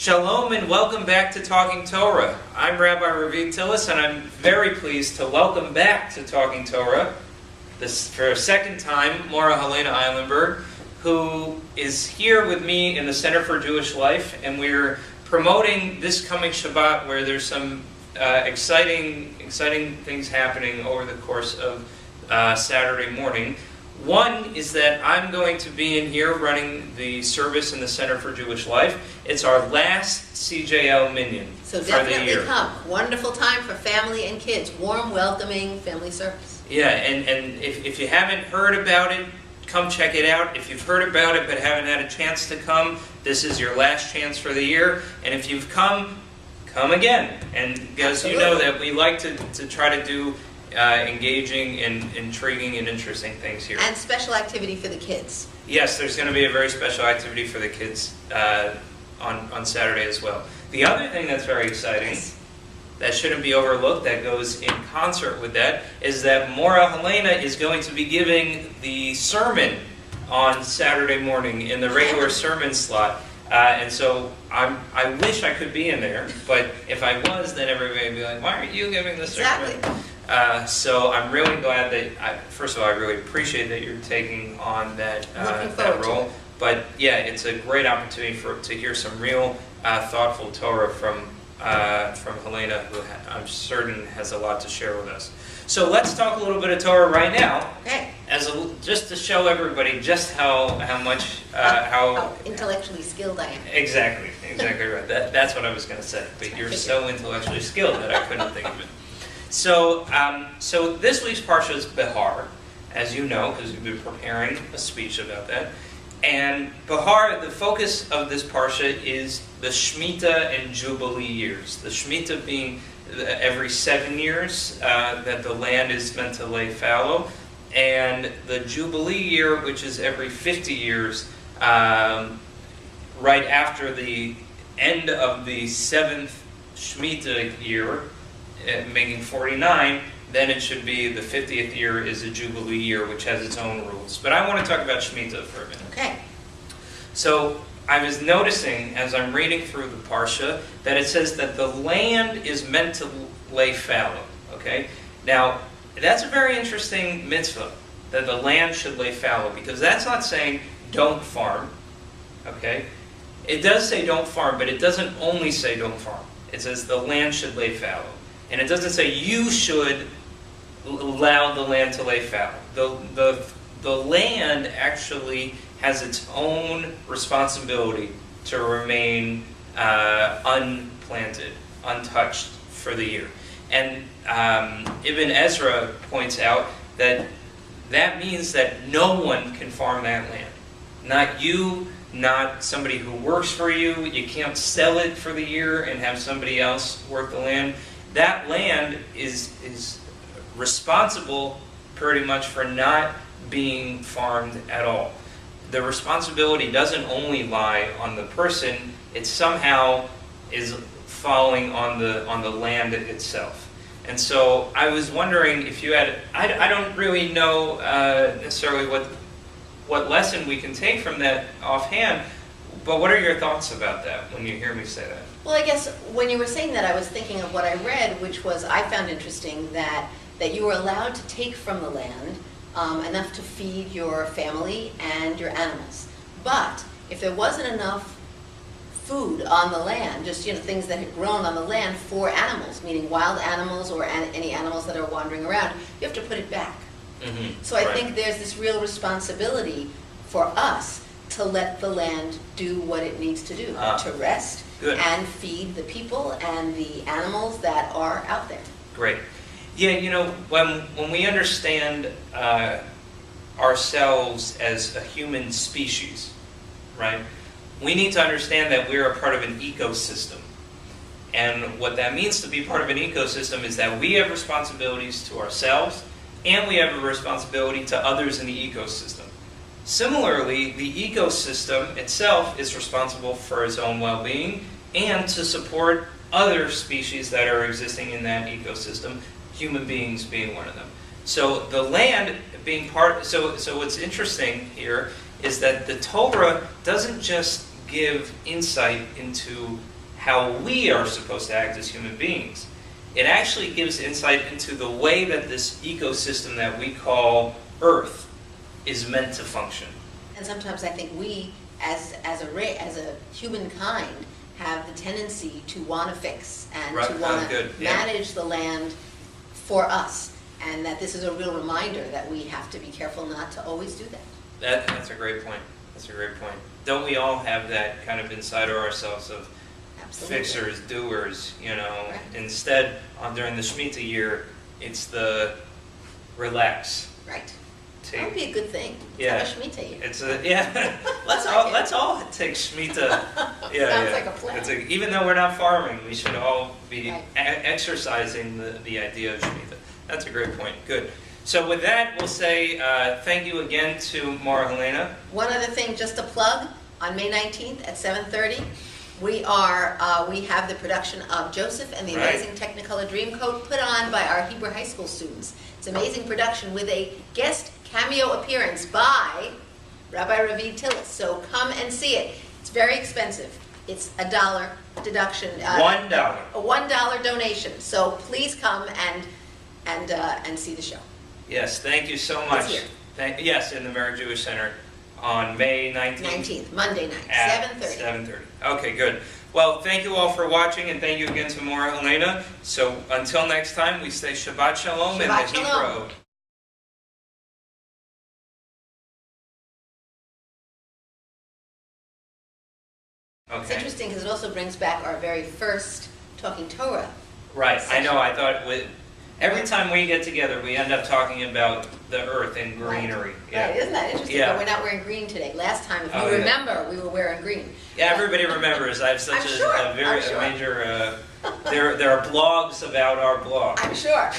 Shalom and welcome back to Talking Torah. I'm Rabbi Ravid Tilles and I'm very pleased to welcome back to Talking Torah, this for a second time, Mora Helena Eilenberg, who is here with me in the Center for Jewish Life, and we're promoting this coming Shabbat where there's some exciting things happening over the course of Saturday morning. One is that I'm going to be in here running the service in the Center for Jewish Life. It's our last CJL Minyan So for the year. definitely come. Wonderful time for family and kids. Warm, welcoming family service. Yeah, and if you haven't heard about it, come check it out. If you've heard about it but haven't had a chance to come, this is your last chance for the year. And if you've come again. And because you know that we like to try to do engaging and intriguing and interesting things here. And special activity for the kids. Yes, there's going to be a very special activity for the kids on Saturday as well. The other thing that's very exciting, that shouldn't be overlooked, that goes in concert with that, is that Mora Helena is going to be giving the sermon on Saturday morning in the regular sermon slot. And so I wish I could be in there, but if I was, then everybody would be like, why aren't you giving the sermon? Exactly. So I'm really glad that, first of all, I really appreciate that you're taking on that role. But yeah, it's a great opportunity to hear some real thoughtful Torah from Helena, who I'm certain has a lot to share with us. So let's talk a little bit of Torah right now, Okay. just to show everybody just how much how intellectually skilled I am. Exactly right. That's what I was going to say. But you're so intellectually skilled that I couldn't think of it. So this week's parsha is Behar, as you know, because we've been preparing a speech about that. And Behar, the focus of this parsha is the Shemitah and Jubilee years. The Shemitah being every 7 years that the land is meant to lay fallow, and the Jubilee year, which is every 50 years, right after the end of the 7th Shemitah year, making 49, then it should be the 50th year is a Jubilee year, which has its own rules. But I want to talk about Shemitah for a minute. Okay. So I was noticing as I'm reading through the Parsha that it says that the land is meant to lay fallow. Okay? Now, that's a very interesting mitzvah, that the land should lay fallow, because that's not saying don't farm. Okay? It does say don't farm, but it doesn't only say don't farm. It says the land should lay fallow. And it doesn't say you should allow the land to lay fallow. The land actually has its own responsibility to remain unplanted, untouched for the year. And Ibn Ezra points out that means that no one can farm that land. Not you, not somebody who works for you. You can't sell it for the year and have somebody else work the land. That land is responsible pretty much for not being farmed at all. The responsibility doesn't only lie on the person, it somehow is falling on the land itself. And so I was wondering if you had, I don't really know necessarily what lesson we can take from that offhand, but what are your thoughts about that when you hear me say that? Well, I guess when you were saying that, I was thinking of what I read, which was I found interesting that you were allowed to take from the land enough to feed your family and your animals. But if there wasn't enough food on the land, just things that had grown on the land for animals, meaning wild animals or any animals that are wandering around, you have to put it back. Mm-hmm. So I think there's this real responsibility for us to let the land do what it needs to do, to rest and feed the people and the animals that are out there. Great. Yeah, when we understand ourselves as a human species, right, we need to understand that we're a part of an ecosystem. And what that means to be part of an ecosystem is that we have responsibilities to ourselves and we have a responsibility to others in the ecosystem. Similarly, the ecosystem itself is responsible for its own well-being and to support other species that are existing in that ecosystem, human beings being one of them. So the land being part, so what's interesting here is that the Torah doesn't just give insight into how we are supposed to act as human beings. It actually gives insight into the way that this ecosystem that we call Earth is meant to function. And sometimes I think we, as a humankind, have the tendency to want to fix and to want to manage the land for us, and that this is a real reminder that we have to be careful not to always do that. That's a great point. That's a great point. Don't we all have that kind of inside of ourselves of fixers, doers, you know? Right. Instead, during the Shemitah year, it's the relax. Right. That would be a good thing. Yeah. Have a Shemitah year. It's a let's all take Shemitah. Sounds like a plan. Even though we're not farming, we should all be exercising the idea of Shemitah. That's a great point. Good. So with that, we'll say thank you again to Mara Helena. One other thing, just a plug, on May 19th at 7:30, we have the production of Joseph and the Amazing Technicolor Dreamcoat put on by our Hebrew High School students. It's an amazing production with a guest cameo appearance by Rabbi Ravid Tilles. So come and see it. It's very expensive. It's $1 deduction. $1. A $1 donation. So please come and see the show. Yes, thank you so much. It's here. Yes, in the Merrick Jewish Centre on May 19th. 19th, Monday night, at 7:30. 7:30. Okay, good. Well, thank you all for watching, and thank you again to Mora Helena. So until next time, we say Shabbat Shalom and Shabbat the Shalom. Hebrew. It's Okay. interesting because it also brings back our very first Talking Torah. Right, I know. I thought every time we get together, we end up talking about the earth and greenery. Right, isn't that interesting? Yeah. But we're not wearing green today. Last time, if you Oh, yeah. remember, we were wearing green. Yeah, everybody remembers. I have such I'm a sure. major. There are blogs about our blog. I'm sure.